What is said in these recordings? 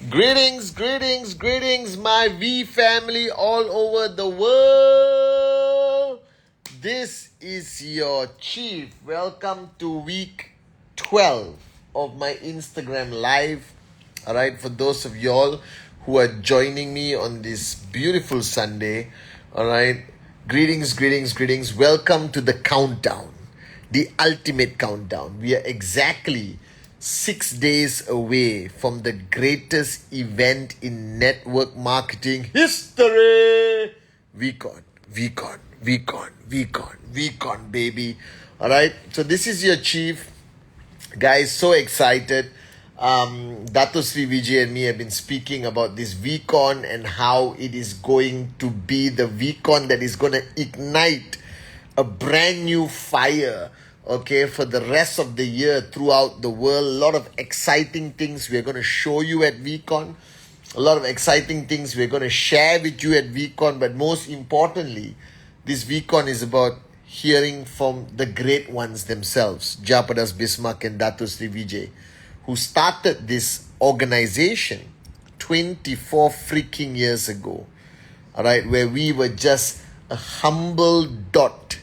Greetings, greetings, greetings, my V family all over the world. This is your Chief. Welcome to week 12 of my Instagram live. All right, for those of y'all who are joining me on this beautiful Sunday, all right, greetings, greetings, greetings. Welcome to the countdown, the ultimate countdown. We are exactly 6 days away from the greatest event in network marketing history. VCon, VCon, VCon, VCon, VCon, baby. All right. So this is your Chief. Guys, so excited. Dato Sri Vijay and me have been speaking about this VCon and how it is going to be the VCon that is going to ignite a brand new fire, okay, for the rest of the year throughout the world. A lot of exciting things we're going to show you at VCon. A lot of exciting things we're going to share with you at VCon. But most importantly, this VCon is about hearing from the great ones themselves, Japadas Bismarck and Dato Sri Vijay, who started this organization 24 freaking years ago, all right, where we were just a humble dot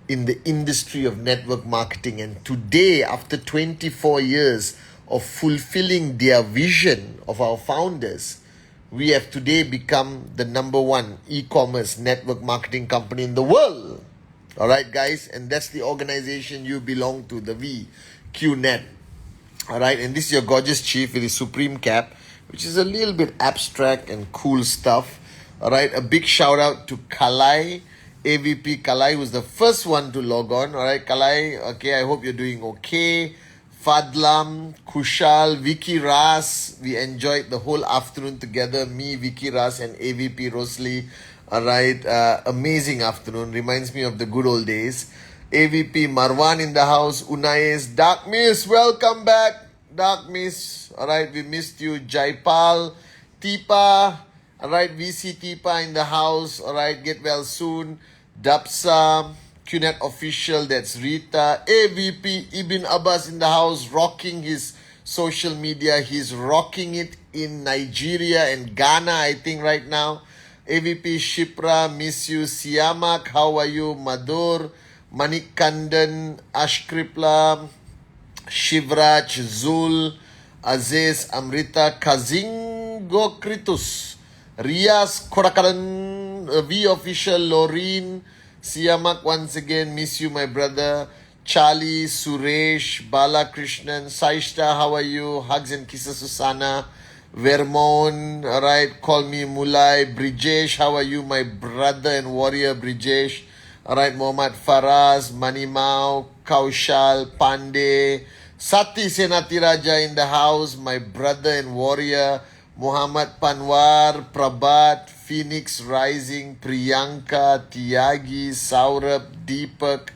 in the industry of network marketing. And today, after 24 years of fulfilling their vision of our founders, we have today become the number one e-commerce network marketing company in the world. All right, guys, and that's the organization you belong to, the VQNet. All right, and this is your gorgeous Chief with his Supreme Cap, which is a little bit abstract and cool stuff. All right, a big shout out to Kalai, AVP Kalai, was the first one to log on. All right, Kalai, okay, I hope you're doing okay. Fadlam, Kushal, Vicky Ras, we enjoyed the whole afternoon together. Me, Vicky Ras, and AVP Rosli. All right, amazing afternoon. Reminds me of the good old days. AVP Marwan in the house. Unais, Dark Miss, welcome back. Dark Miss, all right, we missed you. Jaipal, Tipa, all right, VC Tipa in the house. All right, get well soon. Dapsa, QNet official, that's Rita. AVP Ibn Abbas in the house, rocking his social media. He's rocking it in Nigeria and Ghana, I think, right now. AVP Shipra, miss you. Siamak, how are you? Madhur, Manik Kandan, Ashkripla, Shivraj, Zul, Aziz, Amrita, Kazingo Kritus, Rias Korakaran, V official, Loreen, Siamak, once again, miss you, my brother. Charlie, Suresh, Balakrishnan, Saishta, how are you? Hugs and kisses, Susana. Vermon, alright, call me Mulai. Brijesh, how are you, my brother and warrior Brijesh? Alright, Mohammad Faraz, Manimau, Kaushal, Pandey, Sati Senatiraja in the house, my brother and warrior. Muhammad Panwar, Prabhat, Phoenix Rising, Priyanka, Tiagi, Saurabh, Deepak,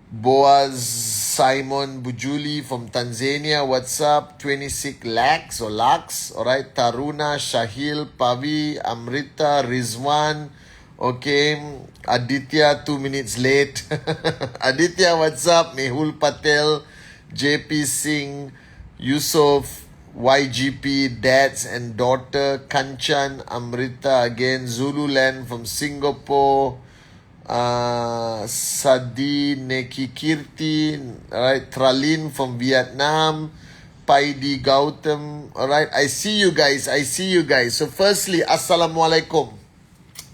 Boaz, Simon Bujuli from Tanzania, what's up? 26 lakhs or lakhs, alright. Taruna, Shahil, Pavi, Amrita, Rizwan, okay. Aditya, 2 minutes late. Aditya, what's up? Mehul Patel, JP Singh, Yusuf, YGP, dads and daughter, Kanchan, Amrita again, Zululand from Singapore, Sadi Nekikirti, alright, Tralin from Vietnam, Paidi Gautam, alright, I see you guys. So firstly, Assalamualaikum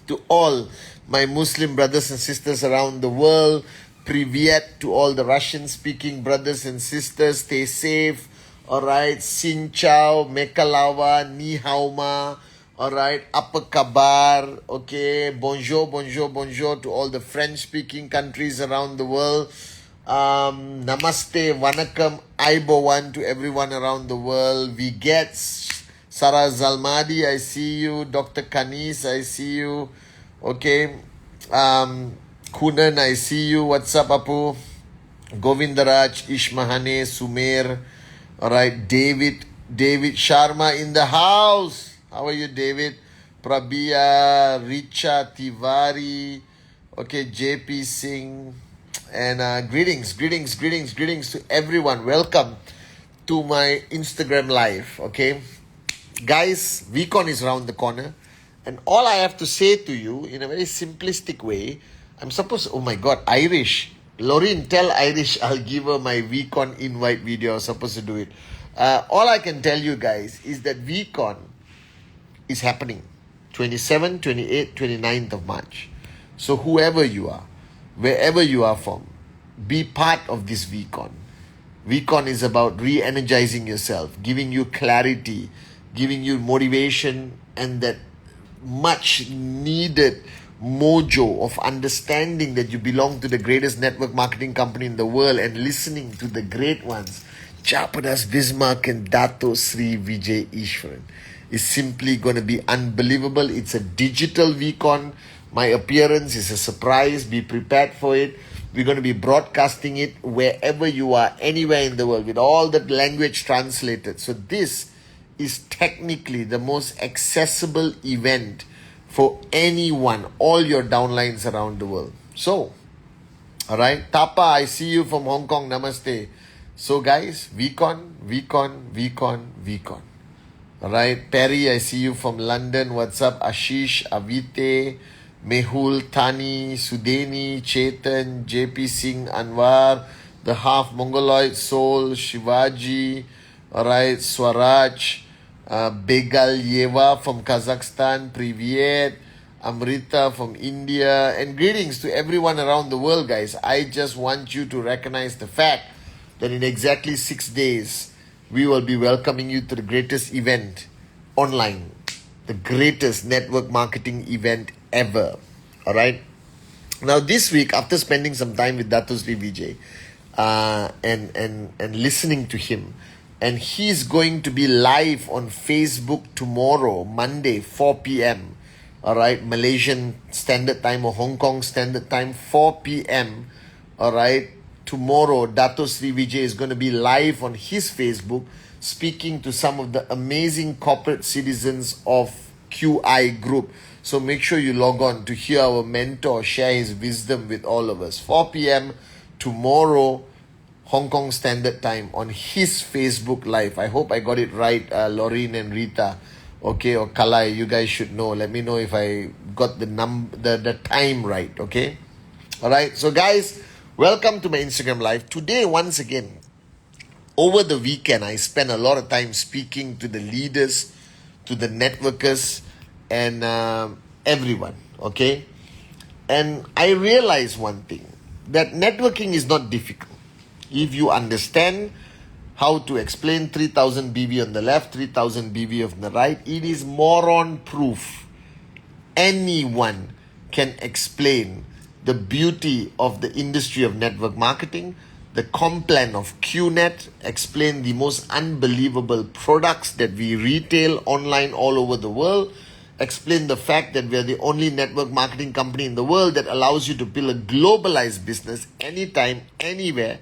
to all my Muslim brothers and sisters around the world. Privyet to all the Russian speaking brothers and sisters. Stay safe. Alright, Sin Chow, Mekalawa, Ni Hao Ma. Alright, apa kabar? Okay, bonjour to all the French-speaking countries around the world. Namaste, Vanakkam, Aibowan to everyone around the world. Vigets, Sarah Zalmadi, I see you. Dr. Kanis, I see you. Okay, Kunan, I see you. What's up, Apu? Govindaraj, Ishmahane, Sumer. Alright, David Sharma in the house. How are you, David? Prabia, Richa Tiwari, okay, JP Singh, and greetings to everyone. Welcome to my Instagram live, okay? Guys, VCon is around the corner. And all I have to say to you in a very simplistic way, I'm supposed, oh my God, Irish. Lorraine, tell Irish I'll give her my VCon invite video. I'm supposed to do it. All I can tell you guys is that VCon is happening 27, 28, 29th of March. So whoever you are, wherever you are from, be part of this VCon. VCon is about re-energizing yourself, giving you clarity, giving you motivation, and that much needed mojo of understanding that you belong to the greatest network marketing company in the world and listening to the great ones, Chapadas Bismarck and Dato Sri Vijay Ishwaran, is simply going to be unbelievable. It's a digital VCon. My appearance is a surprise. Be prepared for it. We're going to be broadcasting it wherever you are, anywhere in the world, with all the language translated. So this is technically the most accessible event for anyone, all your downlines around the world. So, all right, Tapa, I see you from Hong Kong. Namaste. So guys, VCon. All right, Perry, I see you from London. What's up? Ashish, Avite, Mehul, Tani, Sudeni, Chetan, JP Singh, Anwar, the half Mongoloid soul, Shivaji, all right, Swaraj, Begal Yeva from Kazakhstan, Privyet, Amrita from India, and greetings to everyone around the world, guys. I just want you to recognize the fact that in exactly 6 days, we will be welcoming you to the greatest event online, the greatest network marketing event ever. All right. Now this week, after spending some time with Dato Sri Vijay and listening to him, and he's going to be live on Facebook tomorrow, Monday, 4 p.m. All right, Malaysian Standard Time or Hong Kong Standard Time, 4 p.m. All right, tomorrow, Dato Sri Vijay is going to be live on his Facebook speaking to some of the amazing corporate citizens of QI Group. So make sure you log on to hear our mentor share his wisdom with all of us. 4 p.m. tomorrow, Hong Kong Standard Time on his Facebook Live. I hope I got it right, Laureen and Rita. Okay, or Kalai, you guys should know. Let me know if I got the time right, okay? All right, so guys, welcome to my Instagram Live. Today, once again, over the weekend, I spent a lot of time speaking to the leaders, to the networkers, and everyone, okay? And I realized one thing, that networking is not difficult. If you understand how to explain 3000 BV on the left, 3000 BV on the right, it is moron proof. Anyone can explain the beauty of the industry of network marketing, the complan of QNet, explain the most unbelievable products that we retail online all over the world, explain the fact that we are the only network marketing company in the world that allows you to build a globalized business anytime, anywhere,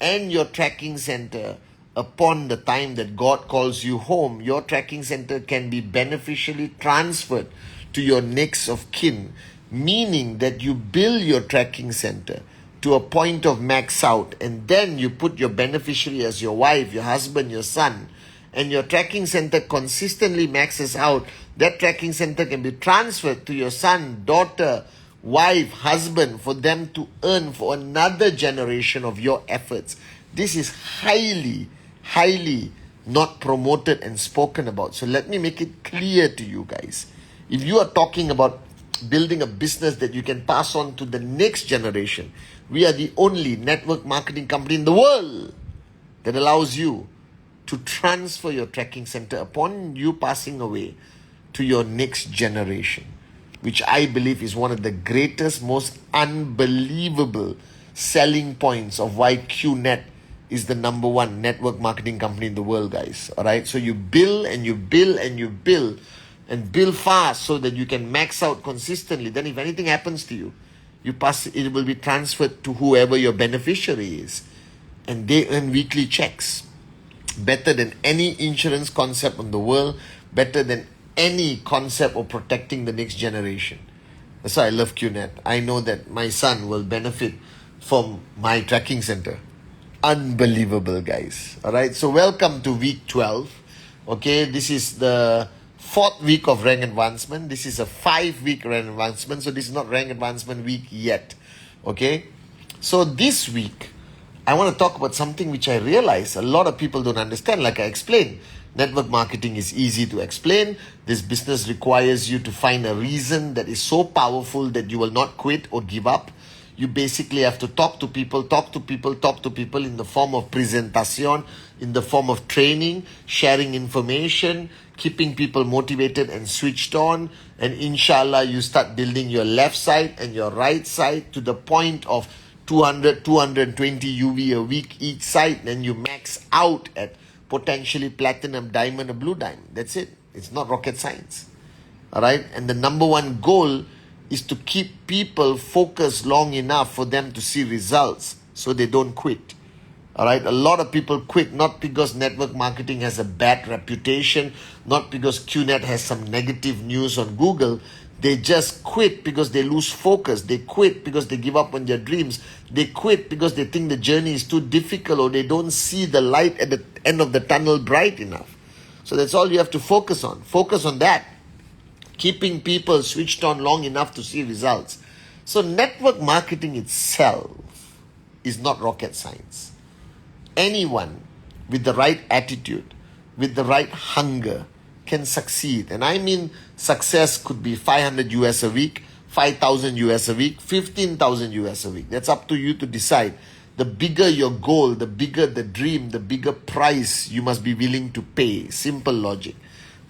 and your tracking center, upon the time that God calls you home, your tracking center can be beneficially transferred to your next of kin, meaning that you build your tracking center to a point of max out, and then you put your beneficiary as your wife, your husband, your son, and your tracking center consistently maxes out. That tracking center can be transferred to your son, daughter, wife, husband, for them to earn for another generation of your efforts. This is highly not promoted and spoken about. So let me make it clear to you guys. If you are talking about building a business that you can pass on to the next generation, we are the only network marketing company in the world that allows you to transfer your tracking center upon you passing away to your next generation, which I believe is one of the greatest, most unbelievable selling points of why QNet is the number one network marketing company in the world, guys. All right, so you build and you build and you build and build fast so that you can max out consistently. Then if anything happens to you, it will be transferred to whoever your beneficiary is, and they earn weekly checks. Better than any insurance concept in the world, better than any concept of protecting the next generation. That's why I love QNet. I know that my son will benefit from my tracking center. Unbelievable, guys. All right, so welcome to week 12. Okay, this is the fourth week of rank advancement. This is a 5-week rank advancement. So this is not rank advancement week yet. Okay, so this week I want to talk about something which I realize a lot of people don't understand. Like I explained, network marketing is easy to explain. This business requires you to find a reason that is so powerful that you will not quit or give up. You basically have to talk to people in the form of presentation, in the form of training, sharing information, keeping people motivated and switched on. And inshallah, you start building your left side and your right side to the point of 200, 220 UV a week each side. Then you max out at potentially platinum, diamond, or blue diamond. That's it. It's not rocket science. All right. And the number one goal is to keep people focused long enough for them to see results so they don't quit. All right. A lot of people quit not because network marketing has a bad reputation, not because QNet has some negative news on Google. They just quit because they lose focus. They quit because they give up on their dreams. They quit because they think the journey is too difficult or they don't see the light at the end of the tunnel bright enough. So that's all you have to focus on. Focus on that. Keeping people switched on long enough to see results. So network marketing itself is not rocket science. Anyone with the right attitude, with the right hunger can succeed. And I mean success could be 500 US a week, 5,000 US a week, 15,000 US a week. That's up to you to decide. The bigger your goal, the bigger the dream, the bigger price you must be willing to pay. Simple logic.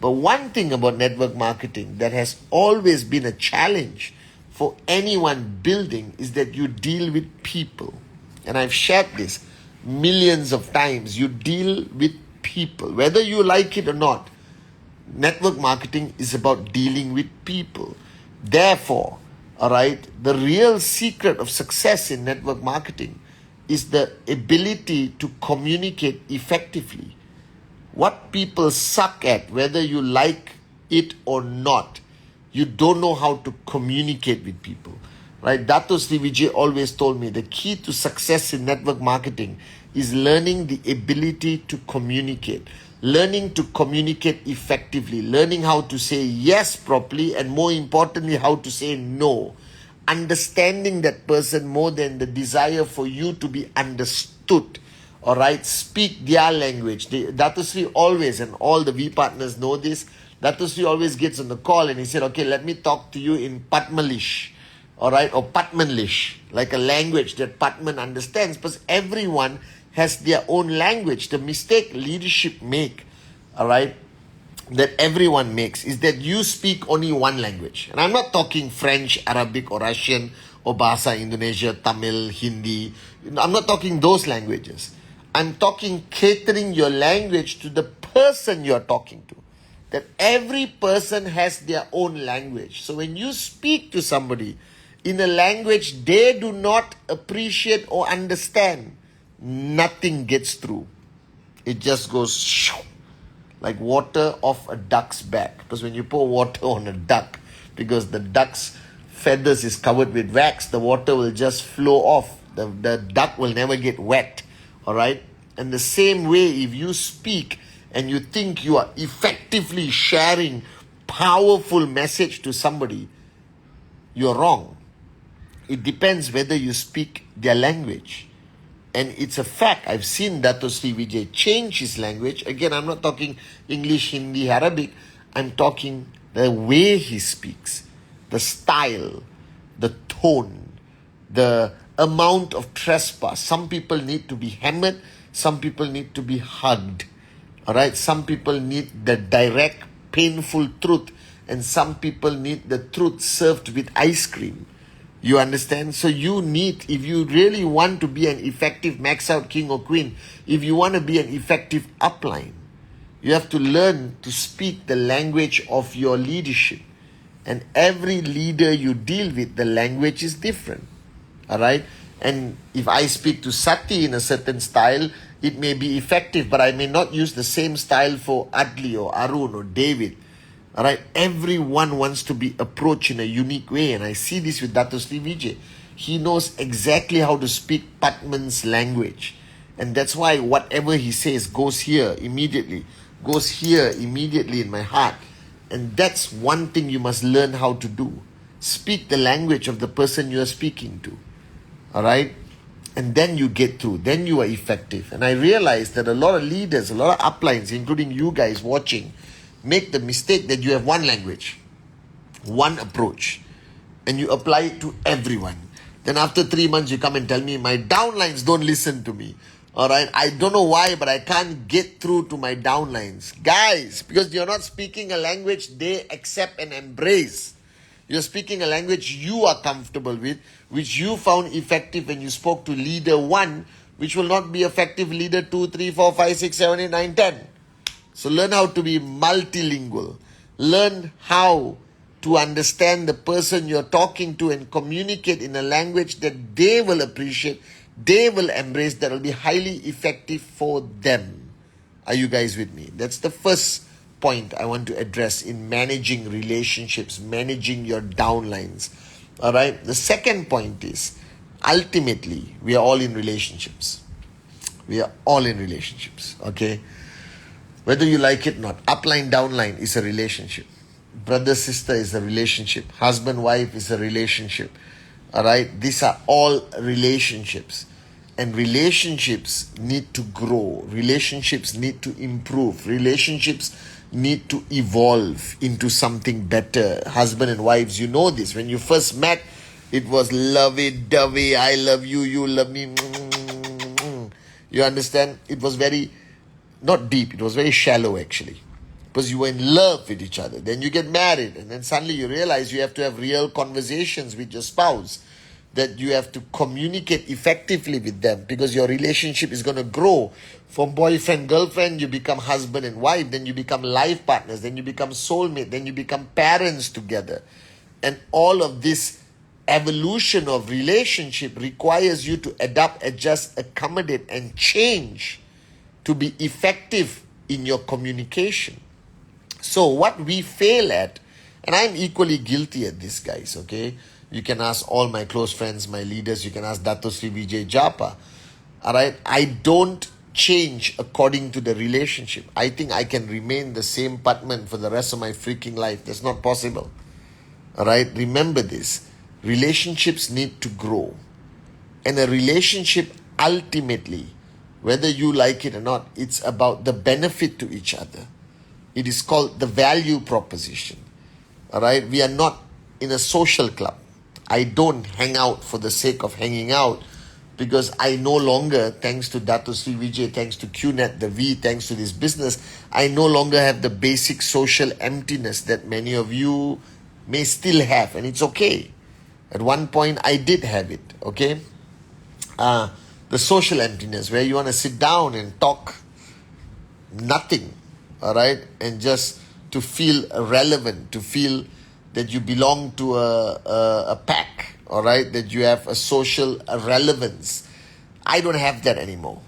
But one thing about network marketing that has always been a challenge for anyone building is that you deal with people. And I've shared this millions of times. You deal with people. Whether you like it or not, network marketing is about dealing with people. Therefore, all right, the real secret of success in network marketing is the ability to communicate effectively. What people suck at, whether you like it or not, you don't know how to communicate with people, right? Dato Sri Vijay always told me the key to success in network marketing is learning the ability to communicate, learning to communicate effectively, learning how to say yes properly, and more importantly, how to say no. Understanding that person more than the desire for you to be understood. All right, speak their language. Dato Sri always, and all the V partners know this, Dato Sri always gets on the call and he said, okay, let me talk to you in Patmalish, all right, or Patmanlish, like a language that Patman understands, because everyone has their own language. The mistake leadership make, all right, that everyone makes is that you speak only one language. And I'm not talking French, Arabic, or Russian, or Bahasa Indonesia, Tamil, Hindi. I'm not talking those languages. I'm talking catering your language to the person you're talking to. That every person has their own language. So when you speak to somebody in a language they do not appreciate or understand, nothing gets through. It just goes shoo, like water off a duck's back. Because when you pour water on a duck, because the duck's feathers is covered with wax, the water will just flow off. The duck will never get wet. All right? And the same way, if you speak and you think you are effectively sharing powerful message to somebody, you're wrong. It depends whether you speak their language. And it's a fact. I've seen Dato Sri Vijay change his language. Again, I'm not talking English, Hindi, Arabic. I'm talking the way he speaks, the style, the tone, the amount of trespass. Some people need to be hammered. Some people need to be hugged. All right. Some people need the direct, painful truth. And some people need the truth served with ice cream. You understand? So you need, if you really want to be an effective max out king or queen, if you want to be an effective upline, you have to learn to speak the language of your leadership. And every leader you deal with, the language is different. All right? And if I speak to Sati in a certain style, it may be effective, but I may not use the same style for Adli or Arun or David. All right, everyone wants to be approached in a unique way, and I see this with Dato Sri Vijay. He knows exactly how to speak Patman's language, and that's why whatever he says goes here immediately. goes here immediately in my heart. And that's one thing you must learn how to do. Speak the language of the person you are speaking to. Alright? And then you get through. Then you are effective. And I realize that a lot of leaders, a lot of uplines, including you guys watching, make the mistake that you have one language, one approach, and you apply it to everyone. Then after 3 months, you come and tell me, my downlines don't listen to me. Alright, I don't know why, but I can't get through to my downlines. Guys, because you're not speaking a language they accept and embrace. You're speaking a language you are comfortable with, which you found effective when you spoke to leader 1, which will not be effective leader 2, 3, 4, 5, 6, 7, 8, 9, 10. So learn how to be multilingual. Learn how to understand the person you're talking to and communicate in a language that they will appreciate, they will embrace, that will be highly effective for them. Are you guys with me? That's the first point I want to address in managing relationships, managing your downlines. Alright? The second point is, ultimately, we are all in relationships. We are all in relationships. Okay? Whether you like it or not, upline, downline is a relationship. Brother, sister is a relationship. Husband, wife is a relationship. Alright? These are all relationships. And relationships need to grow. Relationships need to improve. Relationships need to evolve into something better. Husband and wives, you know this. When you first met, it was lovey-dovey. I love you, you love me. You understand? It was very, not deep. It was very shallow actually. Because you were in love with each other. Then you get married. And then suddenly you realize you have to have real conversations with your spouse. That you have to communicate effectively with them. Because your relationship is going to grow. From boyfriend, girlfriend, you become husband and wife. Then you become life partners. Then you become soulmate. Then you become parents together. And all of this evolution of relationship requires you to adapt, adjust, accommodate, and change to be effective in your communication. So what we fail at, and I'm equally guilty at this, guys, okay? You can ask all my close friends, my leaders, you can ask Dato Sri Vijay Japa. Alright, I don't change according to the relationship. I think I can remain the same Patman for the rest of my freaking life. That's not possible. Alright, remember this. Relationships need to grow. And a relationship ultimately, whether you like it or not, it's about the benefit to each other. It is called the value proposition. Alright, we are not in a social club. I don't hang out for the sake of hanging out because I no longer, thanks to Dato Sri Vijay, thanks to QNet, the V, thanks to this business, I no longer have the basic social emptiness that many of you may still have, and it's okay. At one point, I did have it, okay? The social emptiness where you want to sit down and talk nothing, all right? And just to feel relevant, to feel that you belong to a pack, all right? That you have a social relevance. I don't have that anymore,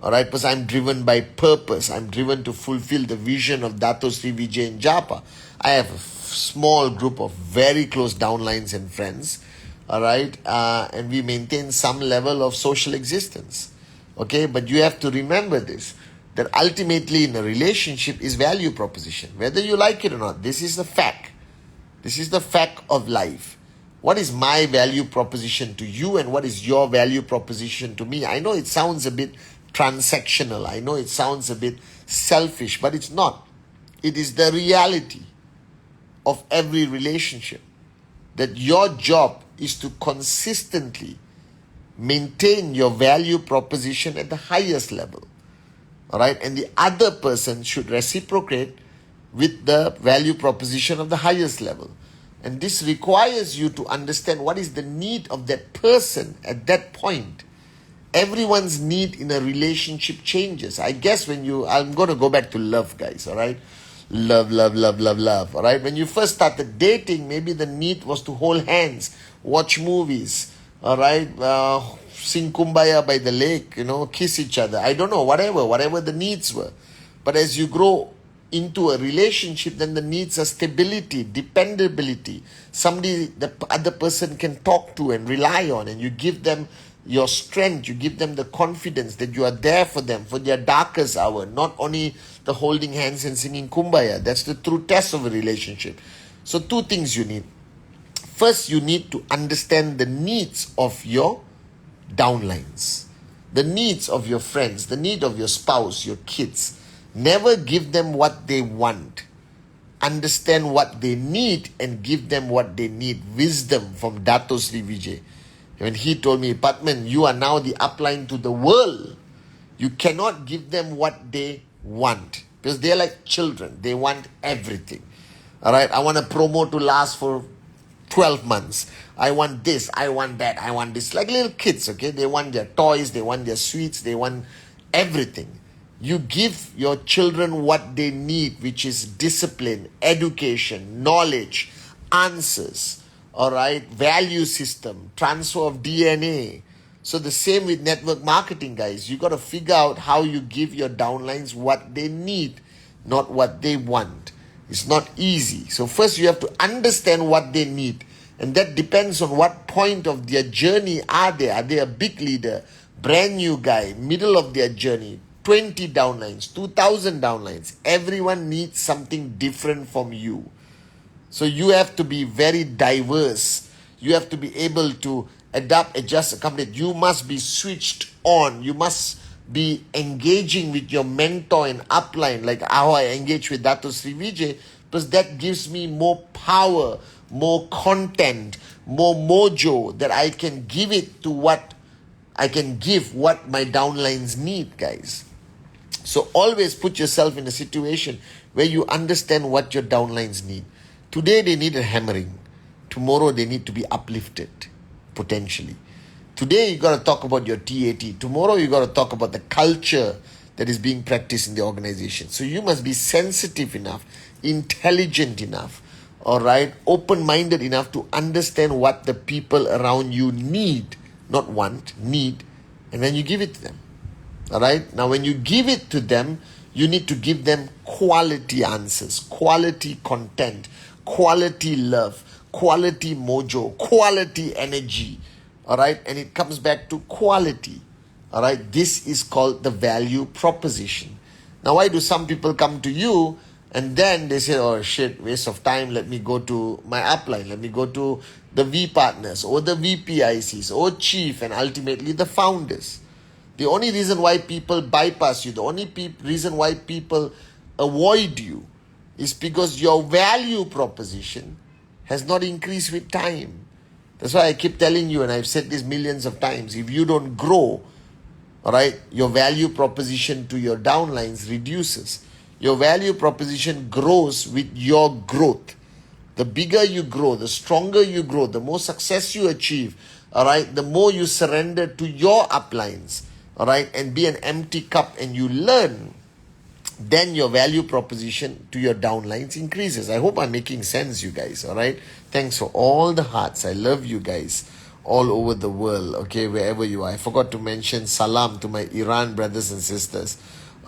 all right? Because I'm driven by purpose. I'm driven to fulfill the vision of Dato Sri Vijay and Japa. I have a small group of very close downlines and friends, all right? And we maintain some level of social existence, okay? But you have to remember this, that ultimately in a relationship is value proposition. Whether you like it or not, this is the fact. This is the fact of life. What is my value proposition to you and what is your value proposition to me? I know it sounds a bit transactional. I know it sounds a bit selfish, but it's not. It is the reality of every relationship. That your job is to consistently maintain your value proposition at the highest level. Alright? And the other person should reciprocate with the value proposition of the highest level. And this requires you to understand what is the need of that person at that point. Everyone's need in a relationship changes. I guess I'm going to go back to love, guys, all right? Love, love, love, love, love, all right? When you first started dating, maybe the need was to hold hands, watch movies, all right? Sing Kumbaya by the lake, kiss each other. I don't know, whatever the needs were. But as you grow into a relationship, then the needs are stability, dependability, somebody the other person can talk to and rely on, and you give them your strength. You give them the confidence that you are there for them, for their darkest hour. Not only the holding hands and singing Kumbaya. That's the true test of a relationship. So 2 things you need. First, you need to understand the needs of your downlines, the needs of your friends, the need of your spouse, your kids. Never give them what they want. Understand what they need and give them what they need. Wisdom from Dato Sri Vijay. When he told me, Patman, you are now the upline to the world. You cannot give them what they want. Because they're like children. They want everything. Alright, I want a promo to last for 12 months. I want this, I want that, I want this. Like little kids, okay? They want their toys, they want their sweets, they want everything. You give your children what they need, which is discipline, education, knowledge, answers, alright? Value system, transfer of DNA. So the same with network marketing, guys. You got to figure out how you give your downlines what they need, not what they want. It's not easy. So first you have to understand what they need. And that depends on what point of their journey are they. Are they a big leader, brand new guy, middle of their journey, 20 downlines, 2,000 downlines. Everyone needs something different from you. So you have to be very diverse. You have to be able to adapt, adjust, accommodate. You must be switched on. You must be engaging with your mentor and upline, like how I engage with Dato Sri Vijay, because that gives me more power, more content, more mojo that I can give it to what I can give, what my downlines need, guys. So always put yourself in a situation where you understand what your downlines need. Today they need a hammering. Tomorrow they need to be uplifted, potentially. Today you got to talk about your TAT. Tomorrow you got to talk about the culture that is being practiced in the organization. So you must be sensitive enough, intelligent enough, all right, open-minded enough to understand what the people around you need, not want, need, and then you give it to them. All right. Now, when you give it to them, you need to give them quality answers, quality content, quality love, quality mojo, quality energy. All right. And it comes back to quality. All right. This is called the value proposition. Now, why do some people come to you and then they say, oh shit, waste of time. Let me go to my upline. Let me go to the V partners or the VPICs or chief and ultimately the founders. The only reason why people bypass you, the only reason why people avoid you is because your value proposition has not increased with time. That's why I keep telling you, and I've said this millions of times, if you don't grow, all right, your value proposition to your downlines reduces. Your value proposition grows with your growth. The bigger you grow, the stronger you grow, the more success you achieve, all right, the more you surrender to your uplines, all right, and be an empty cup and you learn, then your value proposition to your downlines increases. I hope I'm making sense, you guys, all right? Thanks for all the hearts. I love you guys all over the world, okay, wherever you are. I forgot to mention salam to my Iran brothers and sisters,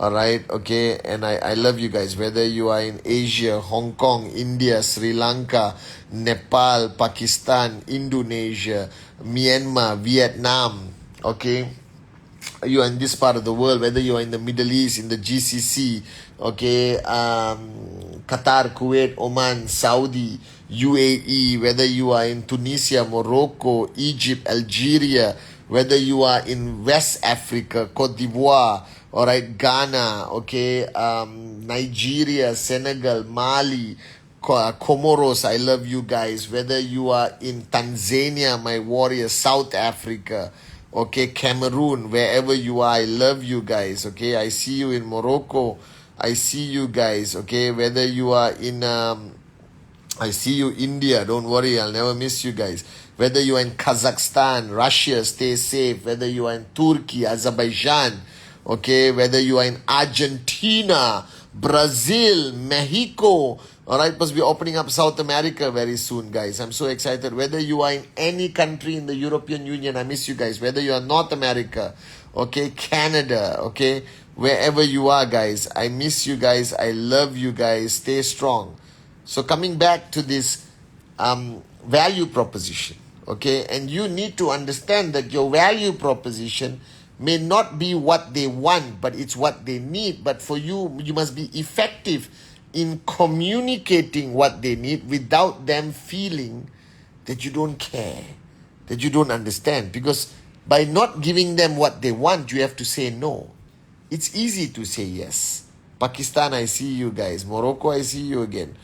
all right, okay, and I love you guys, whether you are in Asia, Hong Kong, India, Sri Lanka, Nepal, Pakistan, Indonesia, Myanmar, Vietnam, okay, you are in this part of the world, whether you are in the Middle East, in the GCC, okay, Qatar, Kuwait, Oman, Saudi, UAE, whether you are in Tunisia, Morocco, Egypt, Algeria, whether you are in West Africa, Cote d'Ivoire, all right, Ghana, okay, Nigeria, Senegal, Mali, Comoros, I love you guys, whether you are in Tanzania, my warriors, South Africa, okay, Cameroon, wherever you are, I love you guys, okay, I see you in Morocco, I see you guys, okay, whether you are in, I see you India, don't worry, I'll never miss you guys, whether you are in Kazakhstan, Russia, stay safe, whether you are in Turkey, Azerbaijan, okay, whether you are in Argentina, Brazil, Mexico, all right, because we're opening up South America very soon, guys. I'm so excited. Whether you are in any country in the European Union, I miss you guys. Whether you are North America, okay, Canada, okay, wherever you are, guys, I miss you guys. I love you guys. Stay strong. So coming back to this value proposition, Okay, and you need to understand that your value proposition may not be what they want, but it's what they need. But for you, you must be effective in communicating what they need without them feeling that you don't care, that you don't understand. Because by not giving them what they want, you have to say no. It's easy to say yes. Pakistan, I see you guys. Morocco, I see you again.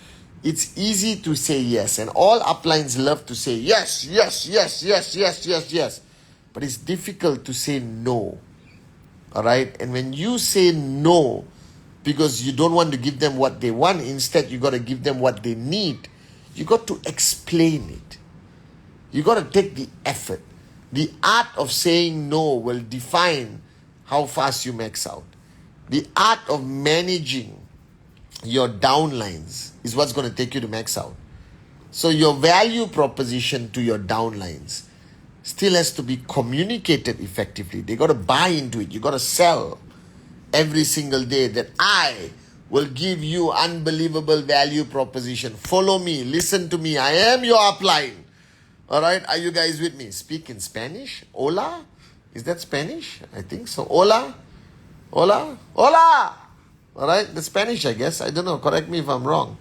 It's easy to say yes. And all uplines love to say yes, yes, yes, yes, yes, yes, yes. But it's difficult to say no. All right? And when you say no because you don't want to give them what they want, instead you got to give them what they need, you got to explain it. You got to take the effort. The art of saying no will define how fast you max out. The art of managing your downlines is what's going to take you to max out. So your value proposition to your downlines still has to be communicated effectively. They got to buy into it. You got to sell every single day that I will give you unbelievable value proposition. Follow me. Listen to me. I am your upline. All right. Are you guys with me? Speak in Spanish. Hola. Is that Spanish? I think so. Hola. Hola. Hola. All right. That's Spanish, I guess. I don't know. Correct me if I'm wrong.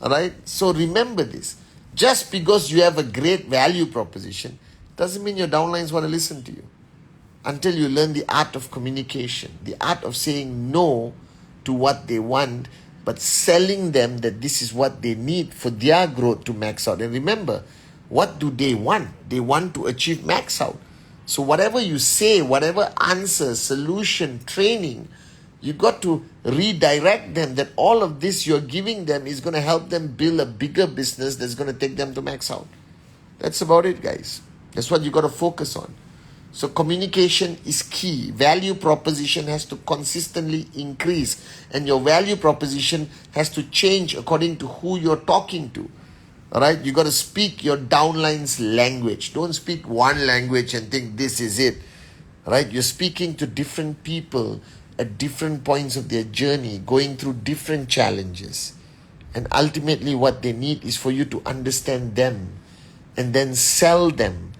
All right. So remember this. Just because you have a great value proposition doesn't mean your downlines want to listen to you. Until you learn the art of communication, the art of saying no to what they want, but selling them that this is what they need for their growth to max out. And remember, what do they want? They want to achieve max out. So whatever you say, whatever answer, solution, training, you got to redirect them that all of this you're giving them is going to help them build a bigger business that's going to take them to max out. That's about it, guys. That's what you got to focus on. So communication is key. Value proposition has to consistently increase, and your value proposition has to change according to who you're talking to. All right, you got to speak your downline's language. Don't speak one language and think this is it. All right, you're speaking to different people at different points of their journey, going through different challenges. And ultimately what they need is for you to understand them and then sell them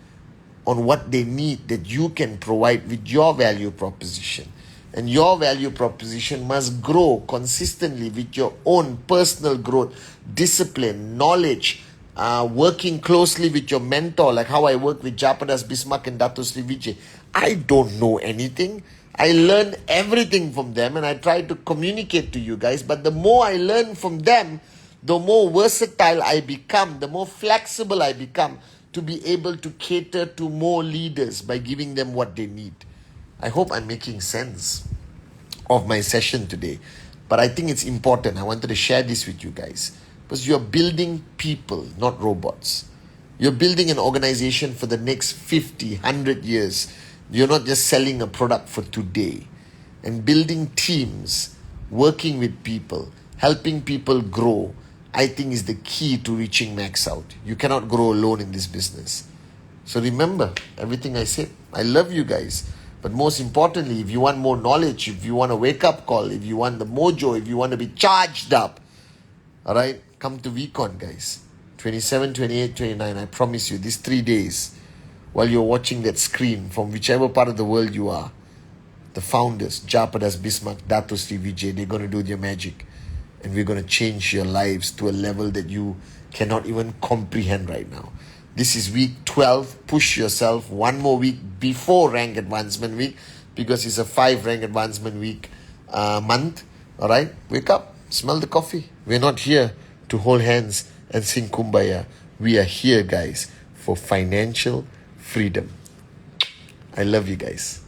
on what they need that you can provide with your value proposition. And your value proposition must grow consistently with your own personal growth, discipline, knowledge, working closely with your mentor, like how I work with Japadas Bismarck and Dato Sri Vijay. I don't know anything. I learn everything from them and I try to communicate to you guys. But the more I learn from them, the more versatile I become, the more flexible I become to be able to cater to more leaders by giving them what they need. I hope I'm making sense of my session today. But I think it's important. I wanted to share this with you guys. Because you're building people, not robots. You're building an organization for the next 50, 100 years. You're not just selling a product for today. And building teams, working with people, helping people grow, I think is the key to reaching max out. You cannot grow alone in this business. So remember everything I said. I love you guys. But most importantly, if you want more knowledge, if you want a wake-up call, if you want the mojo, if you want to be charged up, all right, come to VCon, guys. 27, 28, 29. I promise you, these 3 days, while you're watching that screen from whichever part of the world you are, the founders, Japadas Bismarck, Dato Sri Vijay, they're going to do their magic. And we're going to change your lives to a level that you cannot even comprehend right now. This is week 12. Push yourself one more week before rank advancement week, because it's a 5 rank advancement week month. All right, wake up, smell the coffee. We're not here to hold hands and sing Kumbaya. We are here, guys, for financial freedom. I love you guys.